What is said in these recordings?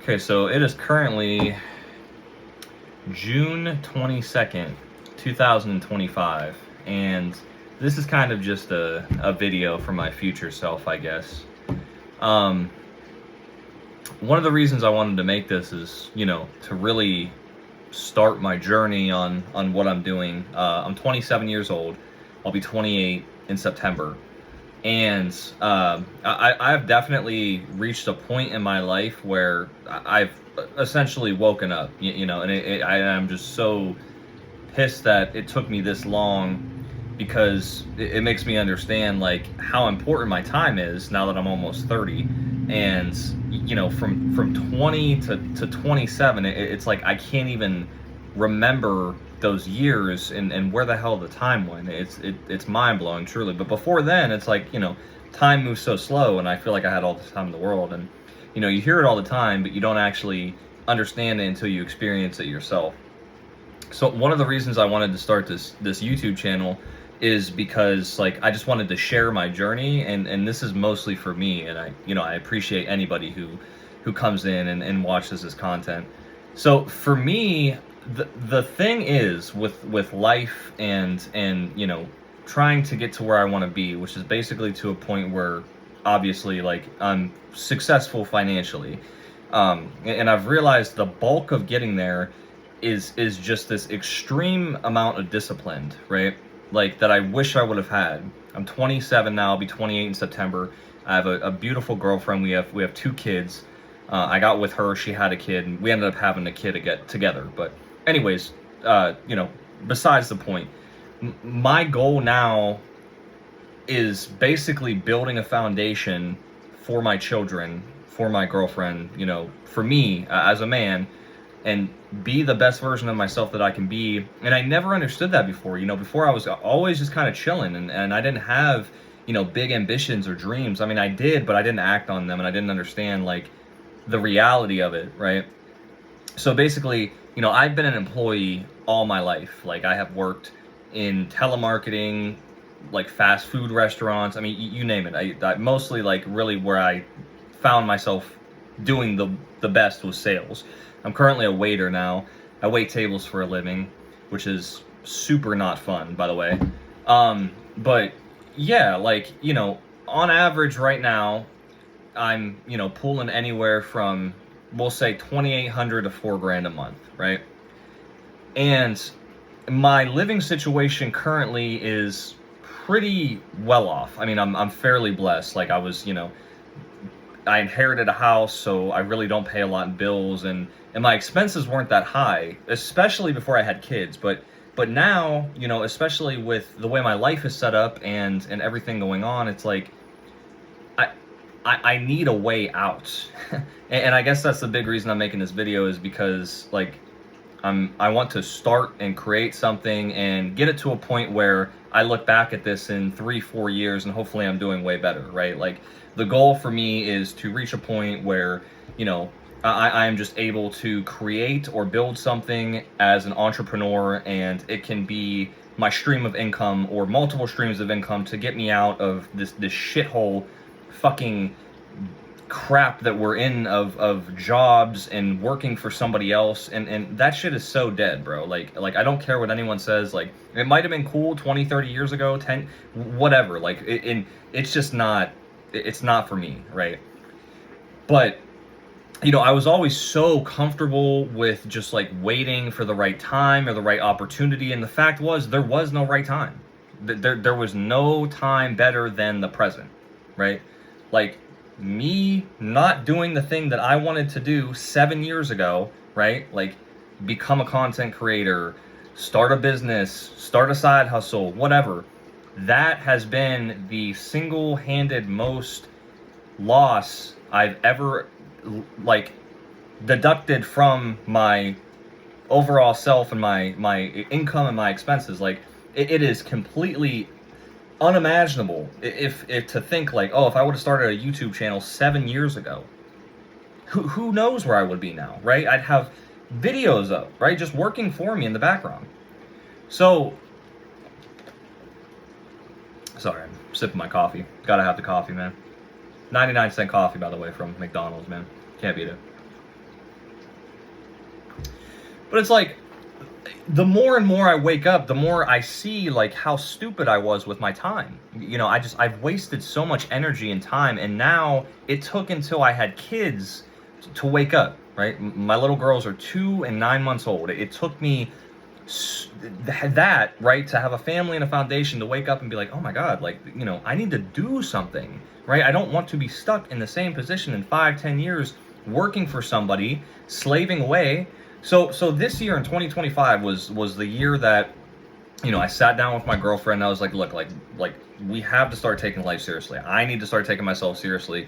Okay, so it is currently June 22nd, 2025, and this is kind of just a video for my future self, I guess. One of the reasons I wanted to make this is, to really start my journey on what I'm doing. I'm 27 years old. I'll be 28 in September. And I've definitely reached a point in my life where I've essentially woken up, and I'm just so pissed that it took me this long, because it makes me understand like how important my time is now that I'm almost 30. And from 20 to 27, it's like I can't even remember those years and where the hell the time went. It's mind-blowing, truly. But before then, it's like, time moves so slow, and I feel like I had all the time in the world. And you hear it all the time, but you don't actually understand it until you experience it yourself. So one of the reasons I wanted to start this YouTube channel is because like I just wanted to share my journey, and this is mostly for me, and I appreciate anybody who comes in and watches this content. So for me, the thing is with life and trying to get to where I want to be, which is basically to a point where obviously like I'm successful financially, and I've realized the bulk of getting there is just this extreme amount of discipline, right? Like that I wish I would have had. I'm 27 now. I'll be 28 in September. I have a beautiful girlfriend. We have 2 kids. I got with her. She had a kid, and we ended up having a kid to get together. But anyways, besides the point, my goal now is basically building a foundation for my children, for my girlfriend, for me as a man, and be the best version of myself that I can be. And I never understood that before. Before I was always just kind of chilling, and I didn't have, big ambitions or dreams. I mean, I did, but I didn't act on them, and I didn't understand like the reality of it, right? So basically, I've been an employee all my life. Like I have worked in telemarketing, like fast food restaurants. I mean, you name it. I mostly like really where I found myself doing the best was sales. I'm currently a waiter now. I wait tables for a living, which is super not fun, by the way. But yeah, like, on average right now, I'm, pulling anywhere from, we'll say 2,800 to $4,000 a month, right? And my living situation currently is pretty well off. I mean, I'm fairly blessed. Like I was, I inherited a house, so I really don't pay a lot in bills, and my expenses weren't that high, especially before I had kids. But now, especially with the way my life is set up and everything going on, it's like I need a way out. And I guess that's the big reason I'm making this video, is because like I want to start and create something and get it to a point where I look back at this in 3-4 years and hopefully I'm doing way better, right? Like the goal for me is to reach a point where, I am just able to create or build something as an entrepreneur, and it can be my stream of income or multiple streams of income to get me out of this shithole fucking crap that we're in of jobs and working for somebody else, and that shit is so dead, bro. Like I don't care what anyone says. Like it might have been cool 20-30 years ago, 10 whatever, like it's just not, it's not for me, right? But I was always so comfortable with just like waiting for the right time or the right opportunity, and the fact was there was no right time. There was no time better than the present, right? Like me not doing the thing that I wanted to do 7 years ago, right? Like become a content creator, start a business, start a side hustle, whatever. That has been the single-handed most loss I've ever like deducted from my overall self and my income and my expenses. Like it is completely unimaginable if to think like, oh, if I would have started a YouTube channel 7 years ago, who knows where I would be now, right? I'd have videos up, right, just working for me in the background. So sorry, I'm sipping my coffee. Gotta have the coffee, man. 99-cent coffee, by the way, from McDonald's, man. Can't beat it. But it's like, the more and more I wake up, the more I see like how stupid I was with my time. I've wasted so much energy and time, and now it took until I had kids to wake up, right? My little girls are 2 and 9 months old. It took me that, right, to have a family and a foundation to wake up and be like, oh my God, like, I need to do something, right? I don't want to be stuck in the same position in 5-10 years working for somebody, slaving away. So this year in 2025 was the year that, I sat down with my girlfriend and I was like, look, like we have to start taking life seriously. I need to start taking myself seriously.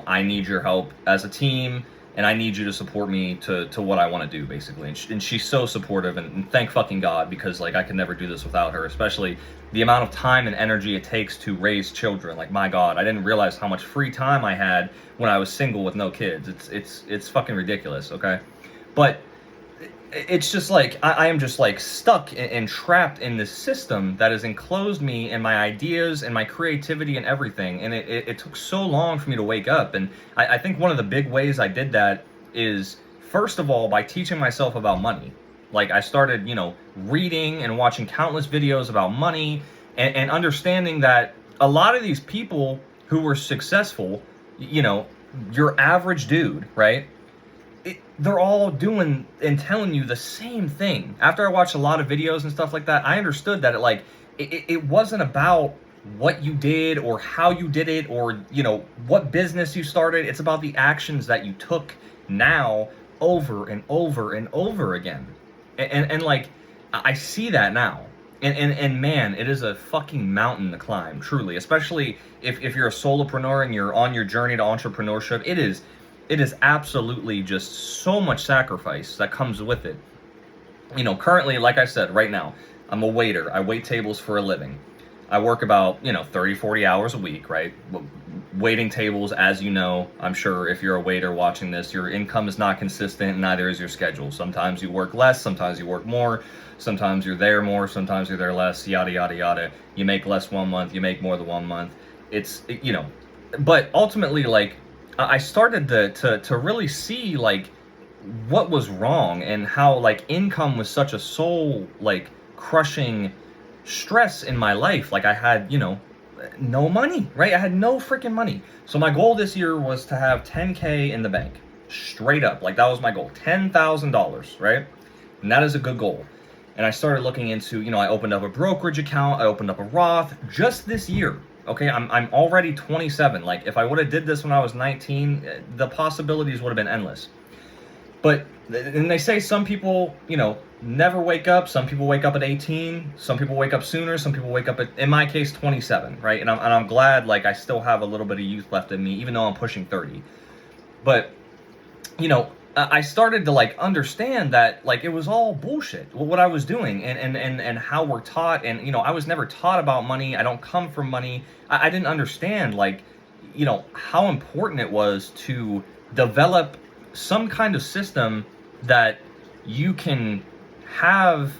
I need your help as a team, and I need you to support me to what I want to do, basically. And she's so supportive, and thank fucking God, because like I could never do this without her, especially the amount of time and energy it takes to raise children. Like, my God, I didn't realize how much free time I had when I was single with no kids. It's fucking ridiculous, okay? But it's just like I am just like stuck and trapped in this system that has enclosed me and my ideas and my creativity and everything. And it took so long for me to wake up. And I think one of the big ways I did that is, first of all, by teaching myself about money. Like, I started, reading and watching countless videos about money, and understanding that a lot of these people who were successful, your average dude, right? They're all doing and telling you the same thing. After I watched a lot of videos and stuff like that, I understood that it wasn't about what you did or how you did it or, what business you started. It's about the actions that you took now over and over and over again. And like, I see that now. And man, it is a fucking mountain to climb, truly. Especially if you're a solopreneur and you're on your journey to entrepreneurship. It is absolutely just so much sacrifice that comes with it. Currently, like I said, right now, I'm a waiter. I wait tables for a living. I work about, 30, 40 hours a week, right? Waiting tables, as you know, I'm sure if you're a waiter watching this, your income is not consistent, and neither is your schedule. Sometimes you work less, sometimes you work more, sometimes you're there more, sometimes you're there less, yada, yada, yada. You make less one month, you make more the one month. But ultimately, like, I started to really see like what was wrong, and how like income was such a soul like crushing stress in my life. Like, I had, no money, right? I had no freaking money. So my goal this year was to have 10K in the bank, straight up. Like, that was my goal, $10,000, right? And that is a good goal. And I started looking into, I opened up a brokerage account, I opened up a Roth just this year. Okay, I'm already 27. Like, if I would have did this when I was 19, the possibilities would have been endless. But, and they say some people, never wake up. Some people wake up at 18. Some people wake up sooner. Some people wake up at, in my case, 27, right? And I'm glad, like, I still have a little bit of youth left in me, even though I'm pushing 30. But, I started to like understand that like it was all bullshit what I was doing, and how we're taught. And I was never taught about money. I don't come from money. I didn't understand like how important it was to develop some kind of system that you can have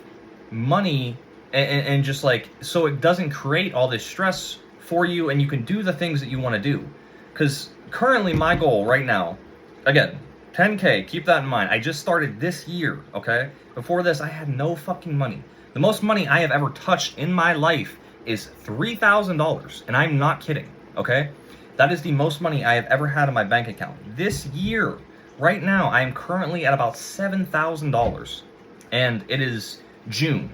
money and just like, so it doesn't create all this stress for you, and you can do the things that you want to do. Because currently my goal right now, again, 10K, keep that in mind. I just started this year, okay? Before this, I had no fucking money. The most money I have ever touched in my life is $3,000, and I'm not kidding, okay? That is the most money I have ever had in my bank account. This year, right now, I am currently at about $7,000, and it is June.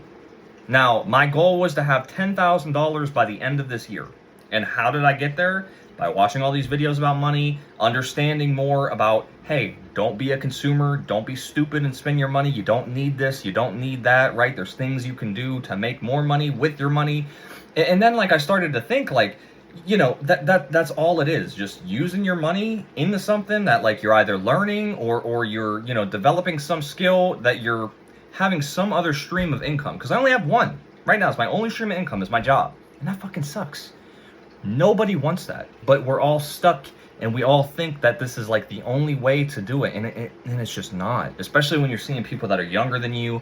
Now, my goal was to have $10,000 by the end of this year. And how did I get there? By watching all these videos about money, understanding more about, hey, don't be a consumer, don't be stupid and spend your money, you don't need this, you don't need that, right? There's things you can do to make more money with your money. And then like I started to think like, that's all it is, just using your money into something that like you're either learning or you're, developing some skill that you're having some other stream of income. Because I only have one. Right now, it's my only stream of income is my job. And that fucking sucks. Nobody wants that, but we're all stuck, and we all think that this is like the only way to do it, and it's just not. Especially when you're seeing people that are younger than you,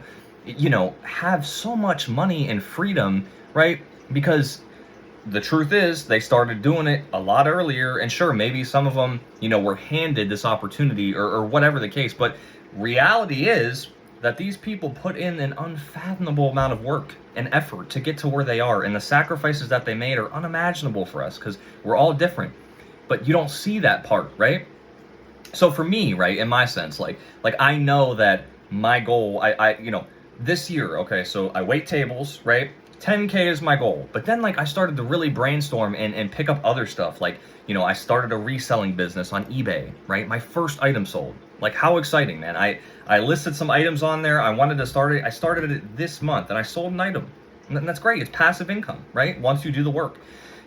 have so much money and freedom, right? Because the truth is, they started doing it a lot earlier, and sure, maybe some of them, were handed this opportunity or whatever the case, but reality is, that these people put in an unfathomable amount of work and effort to get to where they are, and the sacrifices that they made are unimaginable for us because we're all different. But you don't see that part, right? So for me, right, in my sense, like I know that my goal, this year, okay, so I wait tables, right? 10K is my goal. But then like I started to really brainstorm and pick up other stuff. Like, I started a reselling business on eBay, right? My first item sold. Like, how exciting, man. I listed some items on there. I wanted to start it. I started it this month and I sold an item. And that's great. It's passive income, right? Once you do the work.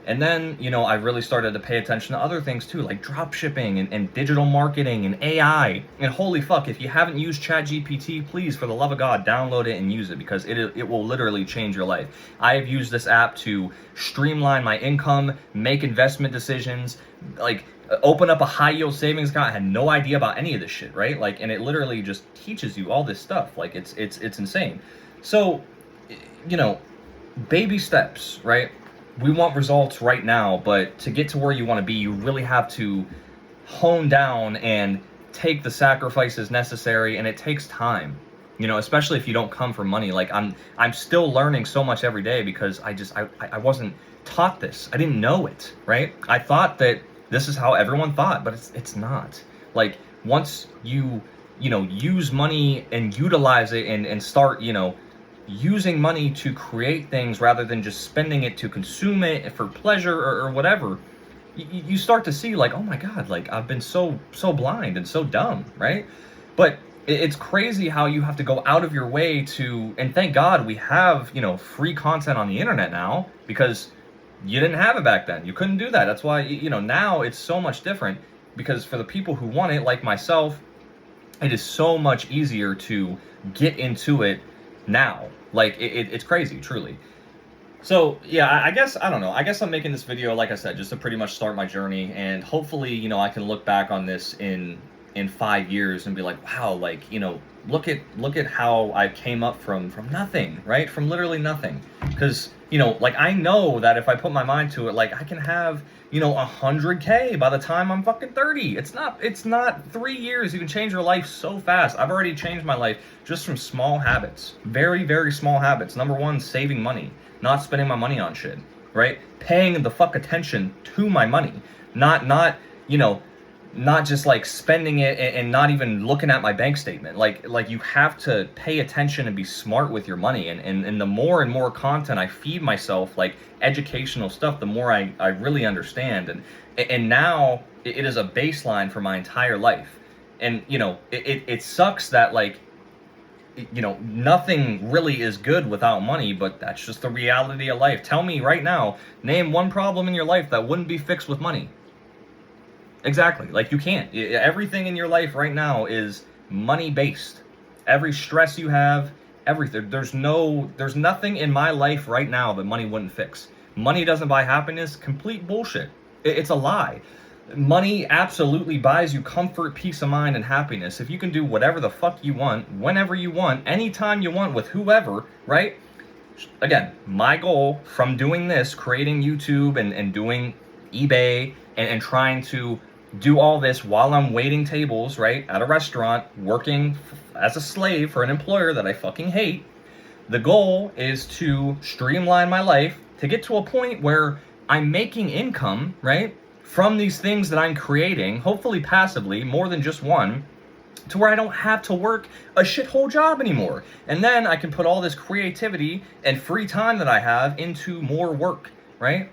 And then, I really started to pay attention to other things too, like drop shipping and digital marketing and AI. And holy fuck, if you haven't used ChatGPT, please, for the love of God, download it and use it because it will literally change your life. I have used this app to streamline my income, make investment decisions, like open up a high yield savings account. I had no idea about any of this shit, right? Like, and it literally just teaches you all this stuff. Like, it's insane. So, baby steps, right? We want results right now, but to get to where you want to be, you really have to hone down and take the sacrifices necessary, and it takes time. Especially if you don't come from money. Like I'm still learning so much every day because I wasn't taught this. I didn't know it, right? I thought that this is how everyone thought, but it's not. Like once you use money and utilize it and start, using money to create things rather than just spending it to consume it for pleasure or whatever, you start to see like, oh my God, like I've been so blind and so dumb, right? But it's crazy how you have to go out of your way to, and thank God we have, free content on the internet now because you didn't have it back then. You couldn't do that. That's why, now it's so much different because for the people who want it, like myself, it is so much easier to get into it now. Like it's crazy, truly. So yeah, I guess I'm making this video, like I said, just to pretty much start my journey, and hopefully I can look back on this in 5 years and be like, wow, like look at how I came up from nothing, right? From literally nothing. Because like I know that if I put my mind to it, like I can have 100K by the time I'm fucking 30. It's not 3 years. You can change your life so fast. I've already changed my life just from small habits, very, very small habits. Number one, saving money, not spending my money on shit, right? Paying the fuck attention to my money, not just like spending it and not even looking at my bank statement. Like you have to pay attention and be smart with your money. And the more and more content I feed myself, like educational stuff, the more I really understand. And now it is a baseline for my entire life. And, it sucks that like, nothing really is good without money, but that's just the reality of life. Tell me right now, name one problem in your life that wouldn't be fixed with money. Exactly. Like you can't. Everything in your life right now is money based. Every stress you have, everything. There's nothing in my life right now that money wouldn't fix. Money doesn't buy happiness. Complete bullshit. It's a lie. Money absolutely buys you comfort, peace of mind, and happiness. If you can do whatever the fuck you want, whenever you want, anytime you want, with whoever, right? Again, my goal from doing this, creating YouTube and doing eBay and trying to do all this while I'm waiting tables, right, at a restaurant, working as a slave for an employer that I fucking hate. The goal is to streamline my life to get to a point where I'm making income, right, from these things that I'm creating, hopefully passively, more than just one, to where I don't have to work a shithole job anymore. And then I can put all this creativity and free time that I have into more work, right?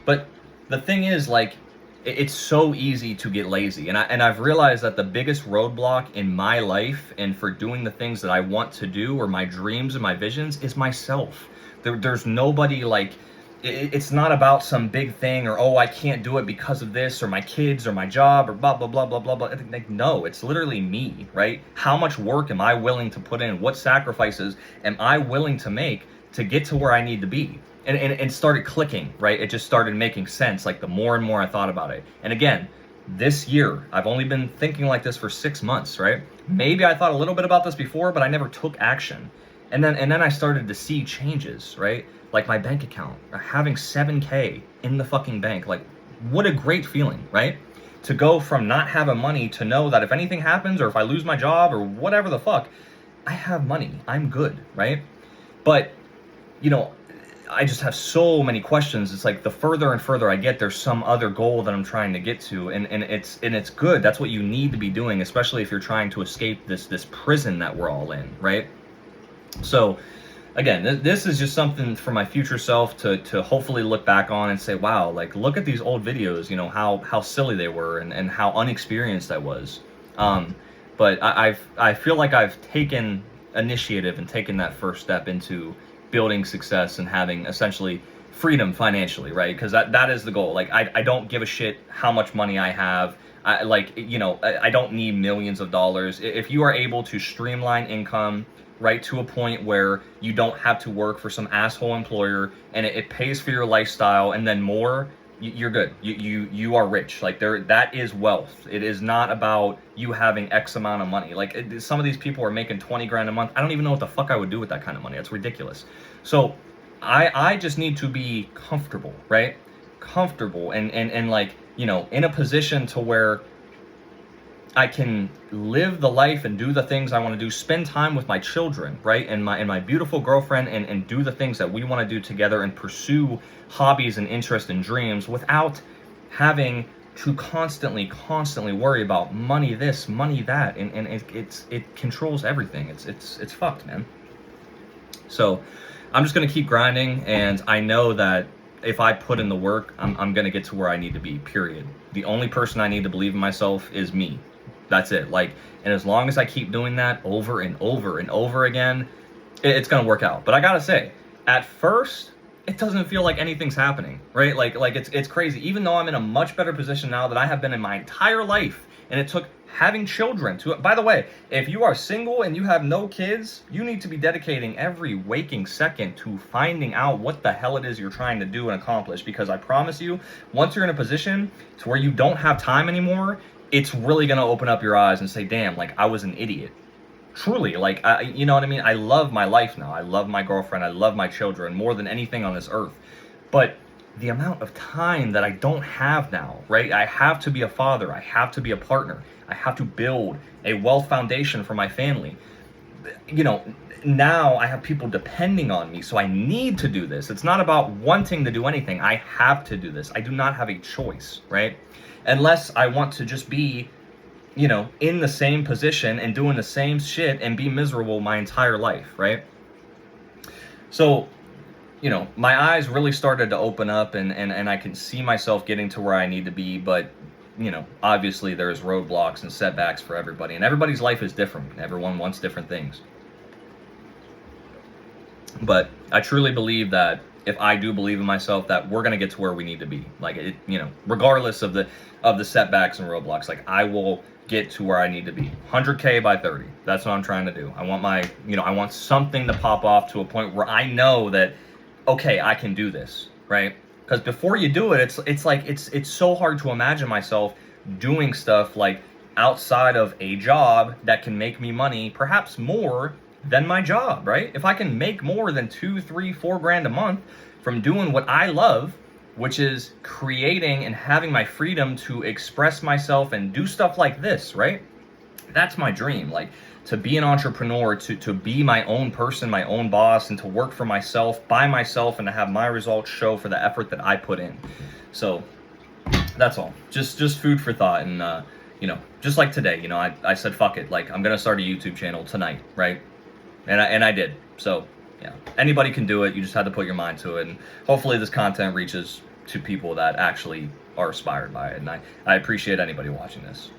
But the thing is, like, it's so easy to get lazy. And I've realized that the biggest roadblock in my life and for doing the things that I want to do or my dreams and my visions is myself. There's nobody like, it's not about some big thing or, oh, I can't do it because of this or my kids or my job or blah, blah, blah, blah, blah, blah. Like, no, it's literally me, right? How much work am I willing to put in? What sacrifices am I willing to make to get to where I need to be? And it started clicking, right? It just started making sense, like the more and more I thought about it. And again, this year, I've only been thinking like this for 6 months, right? Maybe I thought a little bit about this before, but I never took action. And then I started to see changes, right? Like my bank account, having 7K in the fucking bank. Like, what a great feeling, right? To go from not having money to know that if anything happens or if I lose my job or whatever the fuck, I have money. I'm good, right? But, you know, I just have so many questions. It's like the further and further I get, there's some other goal that I'm trying to get to, and it's good. That's what you need to be doing, especially if you're trying to escape this prison that we're all in, right? So, again, this is just something for my future self to hopefully look back on and say, wow, like look at these old videos, you know, how silly they were and how unexperienced I was. But I feel like I've taken initiative and taken that first step into building success and having essentially freedom financially, right? Because that is the goal. Like I don't give a shit how much money I have. I don't need millions of dollars. If you are able to streamline income, right, to a point where you don't have to work for some asshole employer and it pays for your lifestyle and then more, you're good. You are rich. Like that is wealth. It is not about you having X amount of money. Like some of these people are making 20 grand a month. I don't even know what the fuck I would do with that kind of money. That's ridiculous. So I just need to be comfortable, right? Comfortable and like, you know, in a position to where I can live the life and do the things I want to do, spend time with my children, right? And my beautiful girlfriend and do the things that we want to do together and pursue hobbies and interests and dreams without having to constantly worry about money this, money that. And it controls everything. It's fucked, man. So I'm just going to keep grinding, and I know that if I put in the work, I'm going to get to where I need to be, period. The only person I need to believe in myself is me. That's it. Like, and as long as I keep doing that over and over and over again, it's going to work out. But I got to say, at first, it doesn't feel like anything's happening, right? Like it's crazy. Even though I'm in a much better position now than I have been in my entire life, and it took having children to, by the way, if you are single and you have no kids, you need to be dedicating every waking second to finding out what the hell it is you're trying to do and accomplish. Because I promise you, once you're in a position to where you don't have time anymore, it's really going to open up your eyes and say, damn, like I was an idiot. Truly, like, you know what I mean? I love my life now. I love my girlfriend. I love my children more than anything on this earth. But the amount of time that I don't have now, right? I have to be a father. I have to be a partner. I have to build a wealth foundation for my family. You know, now I have people depending on me, so I need to do this. It's not about wanting to do anything. I have to do this. I do not have a choice, right? Unless I want to just be, you know, in the same position and doing the same shit and be miserable my entire life, right? So, you know, my eyes really started to open up and I can see myself getting to where I need to be, but, you know, obviously there's roadblocks and setbacks for everybody, and everybody's life is different. Everyone wants different things. But I truly believe that if I do believe in myself, that we're going to get to where we need to be. Like, it, you know, regardless of the setbacks and roadblocks, like I will get to where I need to be. 100K by 30. That's what I'm trying to do. I want my, you know, I want something to pop off to a point where I know that, okay, I can do this, right? Because before you do it, it's so hard to imagine myself doing stuff like outside of a job that can make me money, perhaps more than my job, right? If I can make more than 2, 3, 4 grand a month from doing what I love, which is creating and having my freedom to express myself and do stuff like this, right? That's my dream. Like, to be an entrepreneur, to be my own person, my own boss, and to work for myself, by myself, and to have my results show for the effort that I put in. So that's all. Just food for thought. And, you know, just like today, you know, I said, fuck it. Like, I'm going to start a YouTube channel tonight, right? And I did. So, yeah, anybody can do it. You just have to put your mind to it. And hopefully this content reaches to people that actually are inspired by it. And I appreciate anybody watching this.